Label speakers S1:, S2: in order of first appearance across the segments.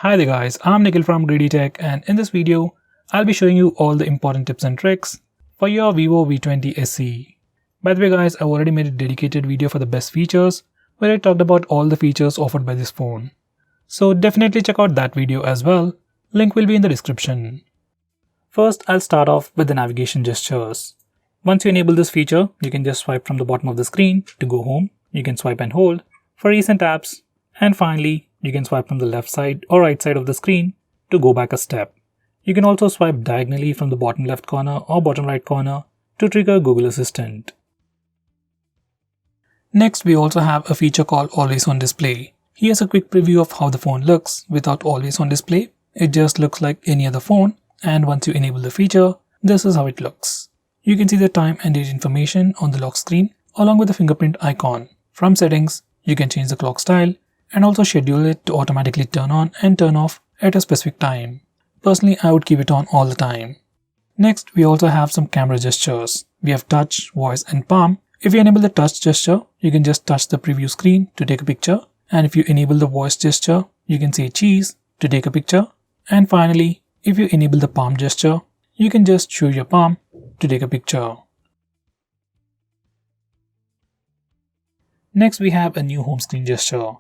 S1: Hi there guys, I'm Nikhil from GreedyTech, and in this video, I'll be showing you all the important tips and tricks for your Vivo V20 SE. By the way guys, I've already made a dedicated video for the best features where I talked about all the features offered by this phone. So definitely check out that video as well, link will be in the description. First, I'll start off with the navigation gestures. Once you enable this feature, you can just swipe from the bottom of the screen to go home, you can swipe and hold for recent apps, and finally, you can swipe from the left side or right side of the screen to go back a step. You can also swipe diagonally from the bottom left corner or bottom right corner to trigger Google Assistant. Next, we also have a feature called Always On Display. Here's a quick preview of how the phone looks without Always On Display. It just looks like any other phone, and once you enable the feature, this is how it looks. You can see the time and date information on the lock screen along with the fingerprint icon. From settings, you can change the clock style and also schedule it to automatically turn on and turn off at a specific time. Personally, I would keep it on all the time. Next, we also have some camera gestures. We have touch, voice and palm. If you enable the touch gesture, you can just touch the preview screen to take a picture. And if you enable the voice gesture, you can say cheese to take a picture. And finally, if you enable the palm gesture, you can just show your palm to take a picture. Next, we have a new home screen gesture.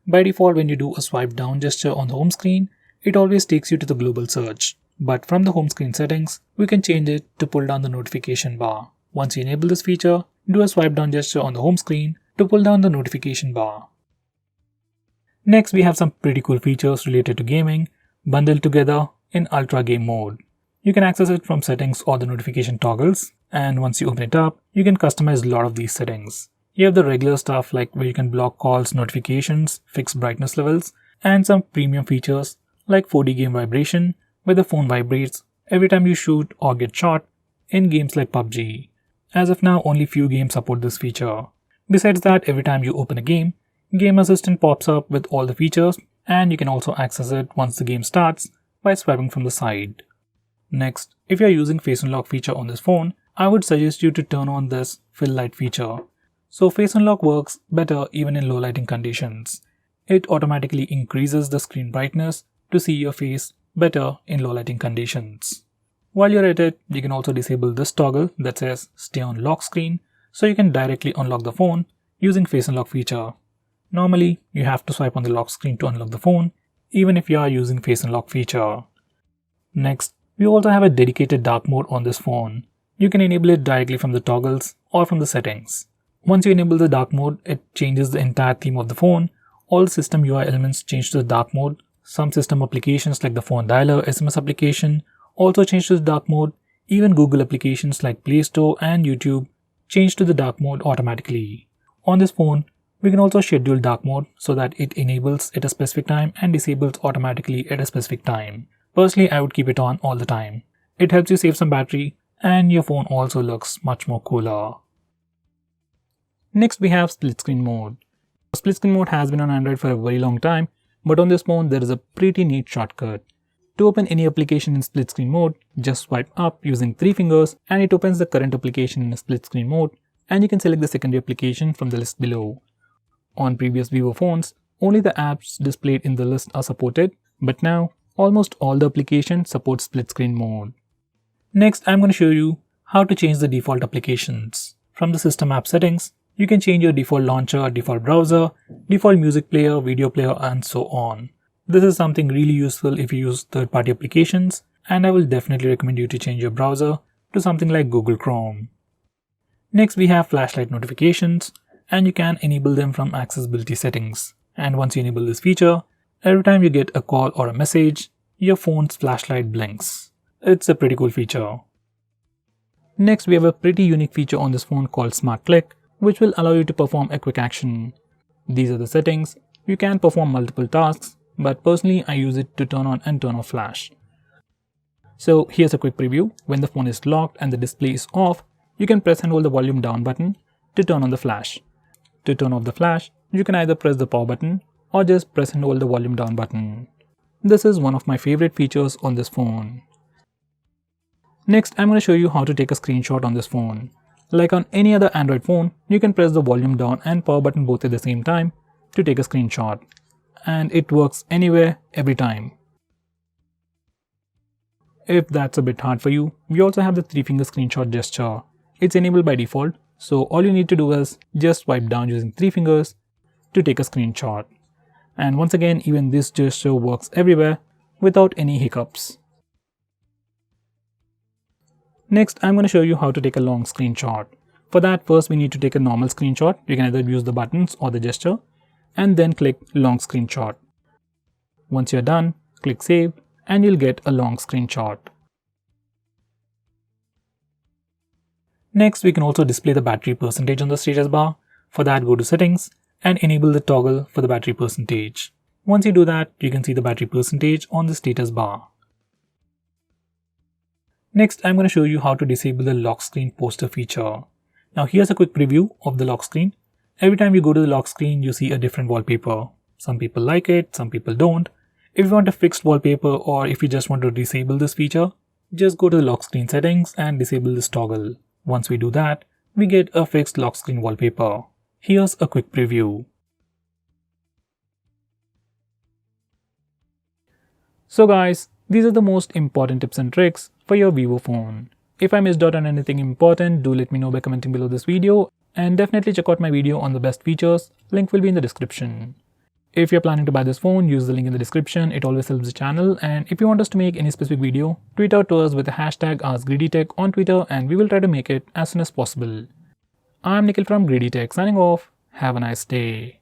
S1: By default, when you do a swipe down gesture on the home screen, it always takes you to the global search. But from the home screen settings, we can change it to pull down the notification bar. Once you enable this feature, do a swipe down gesture on the home screen to pull down the notification bar. Next, we have some pretty cool features related to gaming, bundled together in Ultra Game mode. You can access it from settings or the notification toggles, and once you open it up, you can customize a lot of these settings. You have the regular stuff like where you can block calls, notifications, fix brightness levels, and some premium features like 4D game vibration, where the phone vibrates every time you shoot or get shot in games like PUBG. As of now, only few games support this feature. Besides that, every time you open a game, Game Assistant pops up with all the features, and you can also access it once the game starts by swiping from the side. Next, if you are using Face Unlock feature on this phone, I would suggest you to turn on this Fill Light feature. So Face Unlock works better even in low lighting conditions. It automatically increases the screen brightness to see your face better in low lighting conditions. While you're at it, you can also disable this toggle that says Stay on Lock Screen, so you can directly unlock the phone using Face Unlock feature. Normally, you have to swipe on the lock screen to unlock the phone, even if you are using Face Unlock feature. Next, we also have a dedicated dark mode on this phone. You can enable it directly from the toggles or from the settings. Once you enable the dark mode, it changes the entire theme of the phone. All system UI elements change to the dark mode. Some system applications like the phone dialer, SMS application also change to the dark mode. Even Google applications like Play Store and YouTube change to the dark mode automatically. On this phone, we can also schedule dark mode so that it enables at a specific time and disables automatically at a specific time. Personally, I would keep it on all the time. It helps you save some battery and your phone also looks much more cooler. Next, we have split screen mode. Split screen mode has been on Android for a very long time, but on this phone there is a pretty neat shortcut. To open any application in split screen mode, just swipe up using 3 fingers and it opens the current application in split screen mode, and you can select the secondary application from the list below. On previous Vivo phones, only the apps displayed in the list are supported, but now almost all the applications support split screen mode. Next, I'm going to show you how to change the default applications. From the system app settings, you can change your default launcher, default browser, default music player, video player, and so on. This is something really useful if you use third-party applications, and I will definitely recommend you to change your browser to something like Google Chrome. Next, we have flashlight notifications, and you can enable them from accessibility settings. And once you enable this feature, every time you get a call or a message, your phone's flashlight blinks. It's a pretty cool feature. Next, we have a pretty unique feature on this phone called Smart Click, which will allow you to perform a quick action. These are the settings. You can perform multiple tasks, but personally I use it to turn on and turn off flash. So here's a quick preview. When the phone is locked and the display is off, you can press and hold the volume down button to turn on the flash. To turn off the flash, you can either press the power button or just press and hold the volume down button. This is one of my favorite features on this phone. Next, I'm going to show you how to take a screenshot on this phone. Like on any other Android phone, you can press the volume down and power button both at the same time to take a screenshot. and it works anywhere, every time. If that's a bit hard for you, we also have the 3-finger screenshot gesture. It's enabled by default, so all you need to do is just swipe down using 3 fingers to take a screenshot. And once again, even this gesture works everywhere without any hiccups. Next, I'm going to show you how to take a long screenshot. For that, first we need to take a normal screenshot. You can either use the buttons or the gesture, and then click long screenshot. Once you're done, click save, and you'll get a long screenshot. Next, we can also display the battery percentage on the status bar. For that, go to settings and enable the toggle for the battery percentage. Once you do that, you can see the battery percentage on the status bar. Next, I'm going to show you how to disable the lock screen poster feature. Now here's a quick preview of the lock screen. Every time you go to the lock screen, you see a different wallpaper. Some people like it, some people don't. If you want a fixed wallpaper, or if you just want to disable this feature, just go to the lock screen settings and disable this toggle. Once we do that, we get a fixed lock screen wallpaper. Here's a quick preview. So guys, these are the most important tips and tricks for your Vivo phone. If I missed out on anything important, do let me know by commenting below this video, and definitely check out my video on the best features. Link will be in the description. If you're planning to buy this phone, use the link in the description. It always helps the channel. And if you want us to make any specific video, tweet out to us with the hashtag AskGreedyTech on Twitter, and we will try to make it as soon as possible. I'm Nikhil from GreedyTech signing off. Have a nice day.